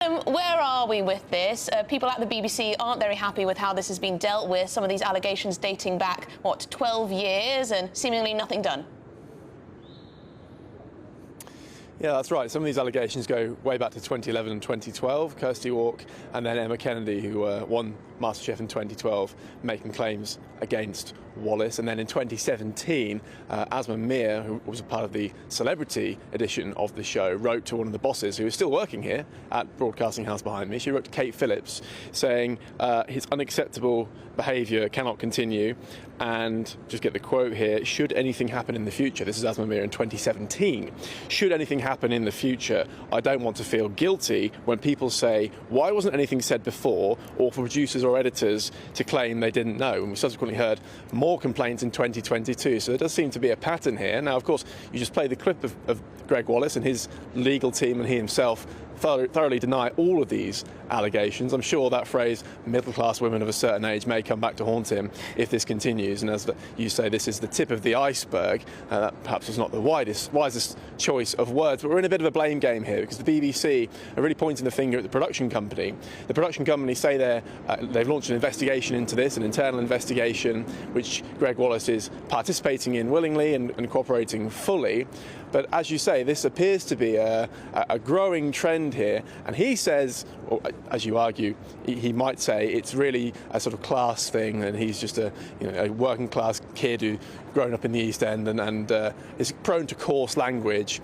Where are we with this? People at the BBC aren't very happy with how this has been dealt with. Some of these allegations dating back, what, 12 years and seemingly nothing done. Yeah, that's right. Some of these allegations go way back to 2011 and 2012. Kirsty Walk and then Emma Kennedy, who won MasterChef in 2012, making claims against Wallace. And then in 2017, Asma Mir, who was a part of the celebrity edition of the show, wrote to one of the bosses who is still working here at Broadcasting House behind me. She wrote to Kate Phillips saying his unacceptable behaviour cannot continue. And just get the quote here, should anything happen in the future, this is Asma Mir in 2017, should anything happen in the future, I don't want to feel guilty when people say, why wasn't anything said before, or for producers or editors to claim they didn't know. And we subsequently heard more complaints in 2022, so there does seem to be a pattern here. Now, of course, you just play the clip of Gregg Wallace and his legal team, and he himself thoroughly deny all of these allegations. I'm sure that phrase, middle-class women of a certain age, may come back to haunt him if this continues. And as you say, this is the tip of the iceberg. That perhaps is not the wisest choice of words, but we're in a bit of a blame game here because the BBC are really pointing the finger at the production company. The production company say they've launched an investigation into this, an internal investigation, which Gregg Wallace is participating in willingly and cooperating fully. But as you say, this appears to be a growing trend here, and he says, or as you argue, he might say it's really a sort of class thing, and he's just a working class kid who grown up in the East End and is prone to coarse language.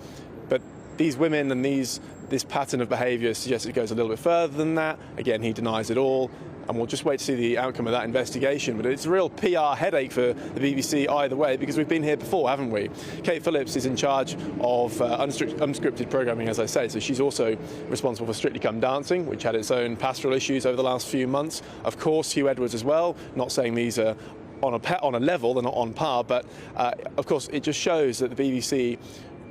But these women and this pattern of behaviour suggests it goes a little bit further than that. Again, he denies it all. And we'll just wait to see the outcome of that investigation. But it's a real PR headache for the BBC either way, because we've been here before, haven't we? Kate Phillips is in charge of unscripted programming, as I say, so she's also responsible for Strictly Come Dancing, which had its own pastoral issues over the last few months. Of course, Hugh Edwards as well, not saying these are on a level, they're not on par, but of course it just shows that the BBC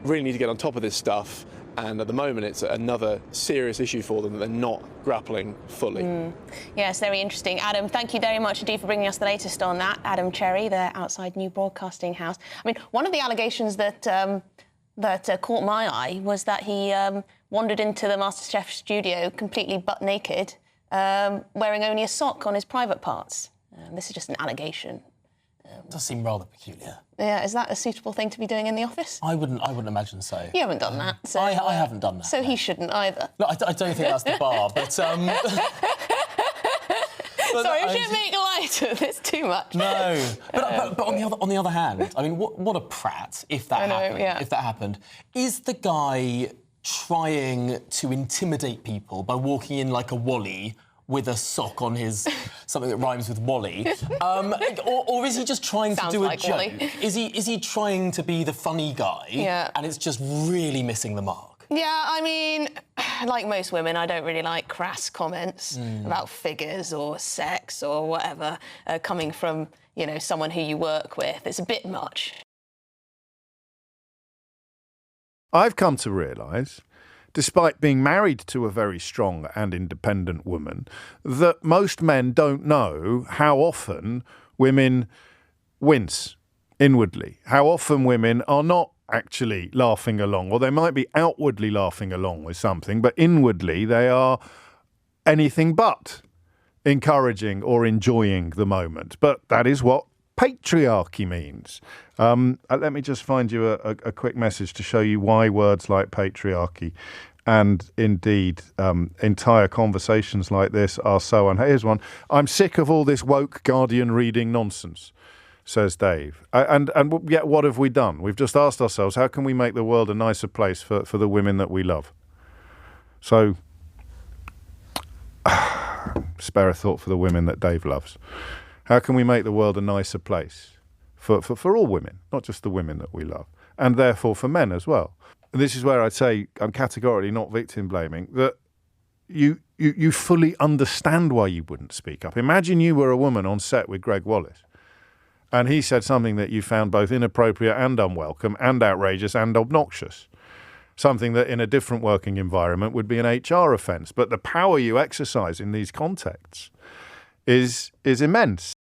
really need to get on top of this stuff. And at the moment, it's another serious issue for them that they're not grappling fully. Yes, very interesting. Adam, thank you very much indeed for bringing us the latest on that. Adam Cherry, there outside New Broadcasting House. I mean, one of the allegations that caught my eye was that he wandered into the MasterChef studio completely butt naked, wearing only a sock on his private parts. This is just an allegation. It does seem rather peculiar. Yeah, is that a suitable thing to be doing in the office? I wouldn't imagine so. You haven't done that, so... I haven't done that. So no. He shouldn't either. No, I don't think that's the bar, but... Sorry, I shouldn't make light of this too much. No, but on the other hand, I mean, what a prat if that happened. Yeah. If that happened, is the guy trying to intimidate people by walking in like a Wally with a sock on his something that rhymes with Wally, or is he just trying to do a joke? Wally. Is he trying to be the funny guy? Yeah. And it's just really missing the mark. Yeah, I mean, like most women, I don't really like crass comments about figures or sex or whatever coming from, someone who you work with. It's a bit much. I've come to realise, despite being married to a very strong and independent woman, that most men don't know how often women wince inwardly, how often women are not actually laughing along, or they might be outwardly laughing along with something, but inwardly they are anything but encouraging or enjoying the moment. But that is what patriarchy means. Let me just find you a quick message to show you why words like patriarchy and indeed entire conversations like this are so here's one. I'm sick of all this woke Guardian reading nonsense, says Dave. And yet what have we done? We've just asked ourselves, how can we make the world a nicer place for the women that we love? So spare a thought for the women that Dave loves. How can we make the world a nicer place for all women, not just the women that we love, and therefore for men as well? And this is where I'd say I'm categorically not victim blaming, that you fully understand why you wouldn't speak up. Imagine you were a woman on set with Gregg Wallace, and he said something that you found both inappropriate and unwelcome and outrageous and obnoxious. Something that in a different working environment would be an HR offence. But the power you exercise in these contexts is immense.